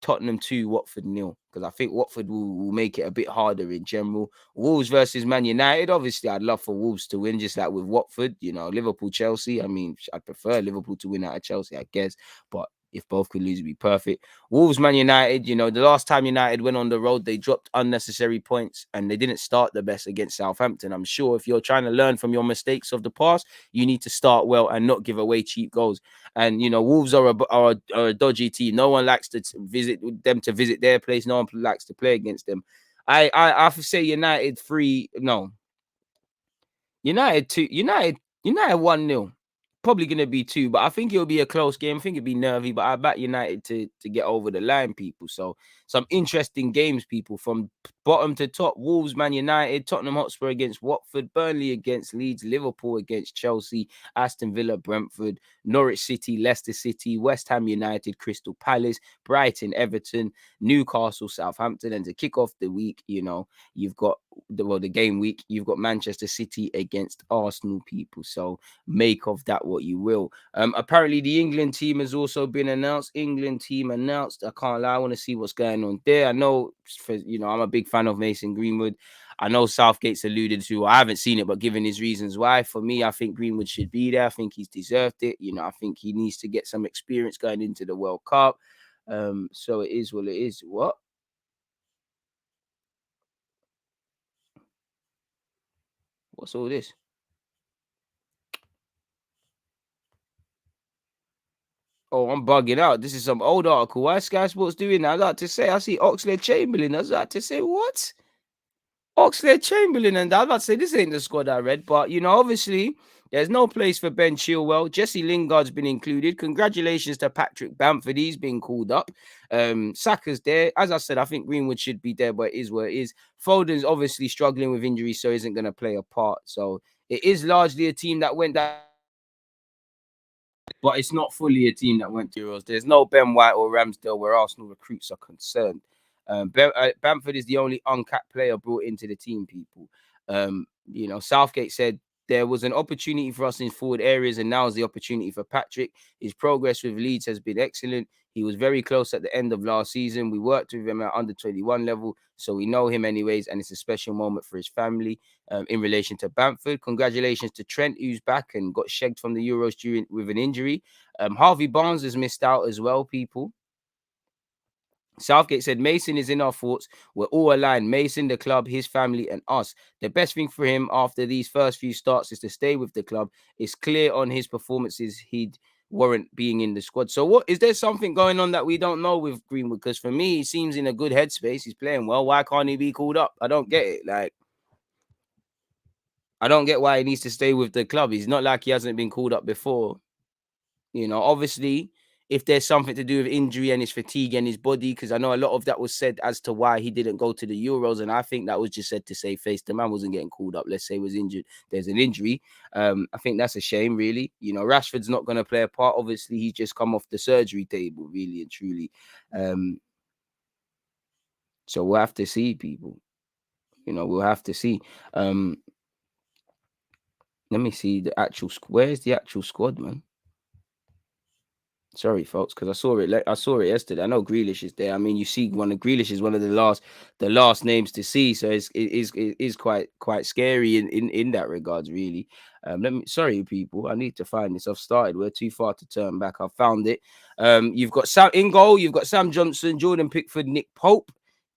Tottenham 2, Watford 0, because I think Watford will make it a bit harder in general. Wolves versus Man United. Obviously, I'd love for Wolves to win, just like with Watford. Liverpool, Chelsea. I mean, I'd prefer Liverpool to win out of Chelsea, I guess. But if both could lose, it'd be perfect. Wolves, Man United. The last time United went on the road, they dropped unnecessary points and they didn't start the best against Southampton. I'm sure if you're trying to learn from your mistakes of the past, you need to start well and not give away cheap goals. And Wolves are a dodgy team. No one likes to visit their place. No one likes to play against them. I have to say United 3. No, United 2. United 1-0. Probably gonna be 2, but I think it'll be a close game. I think it'll be nervy, but I back United to get over the line, people. So some interesting games, people, from bottom to top. Wolves, Man United, Tottenham Hotspur against Watford, Burnley against Leeds, Liverpool against Chelsea, Aston Villa, Brentford, Norwich City, Leicester City, West Ham United, Crystal Palace, Brighton, Everton, Newcastle, Southampton. And to kick off the week, you've got the game week, you've got Manchester City against Arsenal, people. So make of that what you will. Apparently the England team has also been announced. I can't lie, I want to see what's going on there. I know, I'm a big fan of Mason Greenwood. I know Southgate's alluded to, I haven't seen it, but given his reasons why, for me, I think Greenwood should be there. I think he's deserved it. I think he needs to get some experience going into the World Cup. So it is what it is. What's all this? Oh, I'm bugging out. This is some old article. Why is Sky Sports doing that? I'd like to say, I see Oxlade-Chamberlain. I'd like to say, what? Oxlade-Chamberlain, and I'd like to say, this ain't the squad I read. But, obviously, there's no place for Ben Chilwell. Jesse Lingard's been included. Congratulations to Patrick Bamford. He's been called up. Saka's there. As I said, I think Greenwood should be there, but it is what it is. Foden's obviously struggling with injury, so isn't going to play a part. So it is largely a team that went down. But it's not fully a team that went to Euros. There's no Ben White or Ramsdale where Arsenal recruits are concerned. Bamford is the only uncapped player brought into the team, people. Southgate said there was an opportunity for us in forward areas, and now is the opportunity for Patrick. His progress with Leeds has been excellent. He was very close at the end of last season. We worked with him at under 21 level, so we know him anyways, and it's a special moment for his family. In relation to Bamford, congratulations to Trent, who's back and got shagged from the Euros with an injury. Harvey Barnes has missed out as well, people. Southgate said Mason is in our thoughts. We're all aligned. Mason, the club, his family, and us. The best thing for him after these first few starts is to stay with the club. It's clear on his performances he'd warrant being in the squad. So what is there something going on that we don't know with Greenwood? Because for me, he seems in a good headspace. He's playing well. Why can't he be called up? I don't get it. Like, I don't get why he needs to stay with the club. He's not like he hasn't been called up before. Obviously, if there's something to do with injury and his fatigue and his body, because I know a lot of that was said as to why he didn't go to the Euros, and I think that was just said to say face the man wasn't getting called up. Let's say he was injured. There's an injury. I think that's a shame, really. Rashford's not going to play a part. Obviously, he's just come off the surgery table, really and truly. So we'll have to see, people. We'll have to see. Let me see the actual. Where's the actual squad, man? Sorry, folks, because I saw it. I saw it yesterday. I know Grealish is there. I mean, you see, Grealish is one of the last names to see. So it is quite scary in that regards, really. Sorry, people. I need to find this. I've started. We're too far to turn back. I found it. You've got Sam in goal. You've got Sam Johnson, Jordan Pickford, Nick Pope.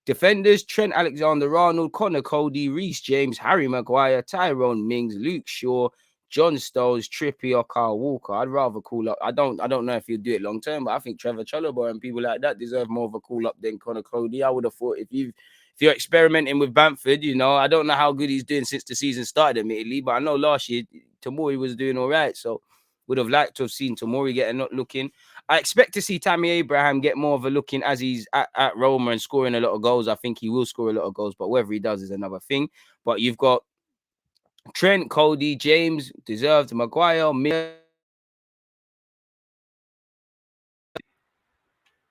Defenders: Trent Alexander-Arnold, Connor Cody, Reece James, Harry Maguire, Tyrone Mings, Luke Shaw, John Stones, Trippier, or Kyle Walker. I'd rather call up. I don't know if he'll do it long term, but I think Trevor Chalobah and people like that deserve more of a call up than Connor Cody. I would have thought if you're experimenting with Bamford, I don't know how good he's doing since the season started, admittedly, but I know last year Tomori was doing all right. So Would have liked to have seen Tomori get a not looking. I expect to see Tammy Abraham get more of a looking as he's at Roma and scoring a lot of goals. I think he will score a lot of goals, but whether he does is another thing. But you've got Trent, Cody, James, deserved, Maguire,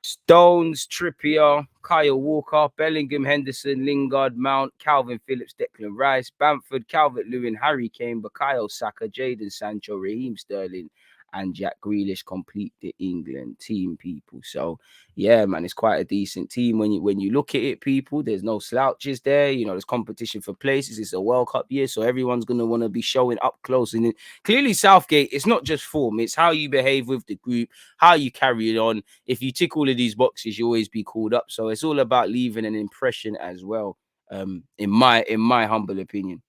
Stones, Trippier, Kyle Walker, Bellingham, Henderson, Lingard, Mount, Calvin Phillips, Declan Rice, Bamford, Calvert-Lewin, Harry Kane, Bukayo Saka, Jadon Sancho, Raheem Sterling, and Jack Grealish complete the England team, people. So yeah, man, it's quite a decent team when you look at it, people. There's no slouches there. You know, there's competition for places. It's a World Cup year, so everyone's gonna want to be showing up close. And clearly, Southgate, it's not just form; it's how you behave with the group, how you carry it on. If you tick all of these boxes, you always be called up. So it's all about leaving an impression as well. In my humble opinion.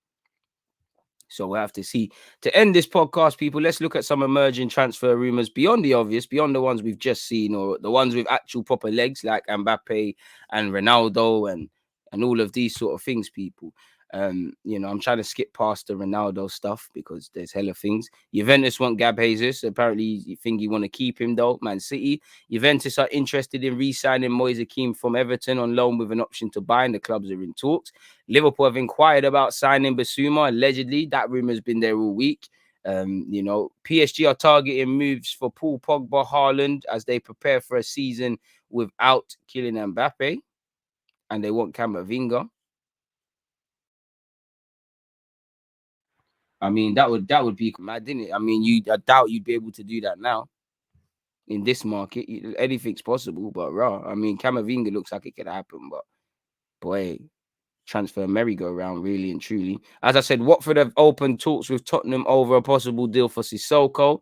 So we'll have to see. To end this podcast, people, let's look at some emerging transfer rumors beyond the obvious, beyond the ones we've just seen, or the ones with actual proper legs, like Mbappe and Ronaldo and all of these sort of things, people. You know, I'm trying to skip past the Ronaldo stuff because there's hella things. Juventus want Gab Jesus. Apparently, you think you want to keep him, though. Man City. Juventus are interested in re-signing Moise Kean from Everton on loan with an option to buy, and the clubs are in talks. Liverpool have inquired about signing Basuma. Allegedly, that rumor's been there all week. You know, PSG are targeting moves for Paul Pogba, Haaland, as they prepare for a season without Kylian Mbappe, and they want Camavinga. I mean, that would be mad, didn't it? I mean, I doubt you'd be able to do that now in this market. Anything's possible, but raw. I mean, Camavinga looks like it could happen, but boy, transfer merry-go-round, really and truly. As I said, Watford have opened talks with Tottenham over a possible deal for Sissoko.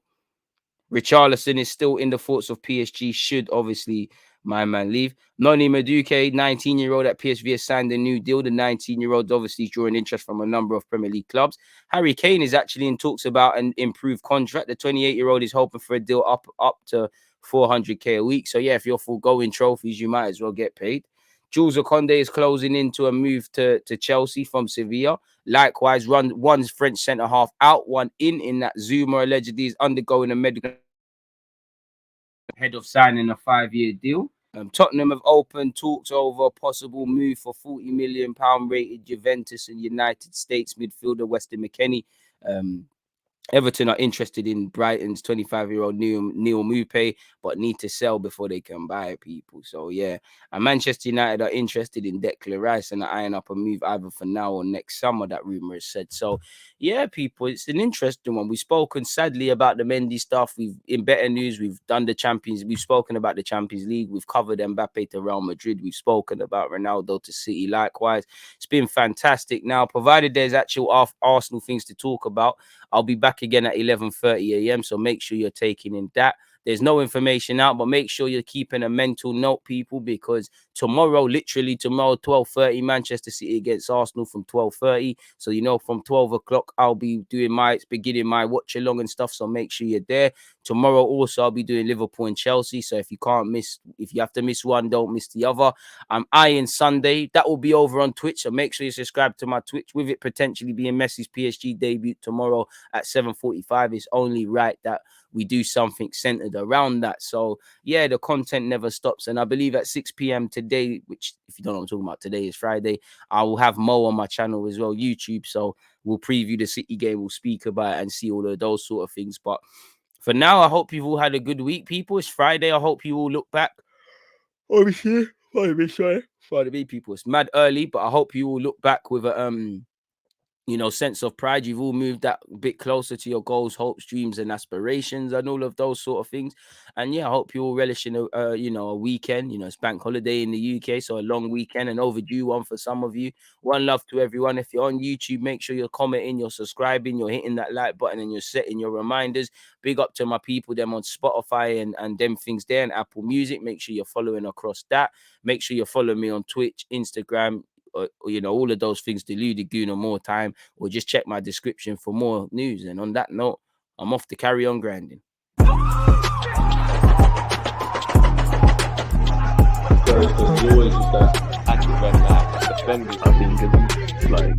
Richarlison is still in the thoughts of PSG, should obviously my man leave. Noni Madueke, 19-year-old at PSV, has signed a new deal. The 19-year-old obviously drawing interest from a number of Premier League clubs. Harry Kane is actually in talks about an improved contract. The 28-year-old is hoping for a deal up to 400k a week. So yeah, if you're foregoing trophies, you might as well get paid. Jules Okonde is closing into a move to Chelsea from Sevilla. Likewise, one's French centre-half out, one in that Zuma allegedly is undergoing a medical ahead of signing a 5-year deal. Tottenham have opened talks over a possible move for £40 million rated Juventus and United States midfielder Weston McKennie. Everton are interested in Brighton's 25-year-old Neil Maupay, but need to sell before they can buy people. So, yeah. And Manchester United are interested in Declan Rice and are eyeing up a move either for now or next summer, that rumour is said. So, yeah, people, it's an interesting one. We've spoken, sadly, about the Mendy stuff. In better news, we've spoken about the Champions League. We've covered Mbappe to Real Madrid. We've spoken about Ronaldo to City likewise. It's been fantastic. Now, provided there's actual Arsenal things to talk about, I'll be back again at 11:30 a.m. So make sure you're taking in that. There's no information out, but make sure you're keeping a mental note, people, because literally tomorrow, 12:30, Manchester City against Arsenal from 12:30. So, you know, from 12 o'clock, I'll be beginning my watch along and stuff. So make sure you're there. Tomorrow also, I'll be doing Liverpool and Chelsea. So if you have to miss one, don't miss the other. I'm eyeing Sunday. That will be over on Twitch. So make sure you subscribe to my Twitch, with it potentially being Messi's PSG debut tomorrow at 7:45. It's only right that we do something centered around that. So yeah, the content never stops. And I believe at 6 p.m. today, which if you don't know what I'm talking about, today is Friday, I will have Mo on my channel as well, YouTube. So we'll preview the City game, we'll speak about it and see all of those sort of things. But for now, I hope you've all had a good week, people. It's Friday. I hope you all look back. Obviously, sorry, people. It's mad early, but I hope you all look back with a sense of pride. You've all moved that bit closer to your goals, hopes, dreams, and aspirations, and all of those sort of things. And yeah, I hope you all relish in a weekend. You know, it's bank holiday in the UK, so a long weekend, an overdue one for some of you. One love to everyone. If you're on YouTube, make sure you're commenting, you're subscribing, you're hitting that like button, and you're setting your reminders. Big up to my people, them on Spotify and them things there, and Apple Music. Make sure you're following across that. Make sure you're following me on Twitch, Instagram, all of those things. Deluded, Gooner, more time, or just check my description for more news. And on that note, I'm off to carry on grinding. There's always that active red light, defenders. I think it's like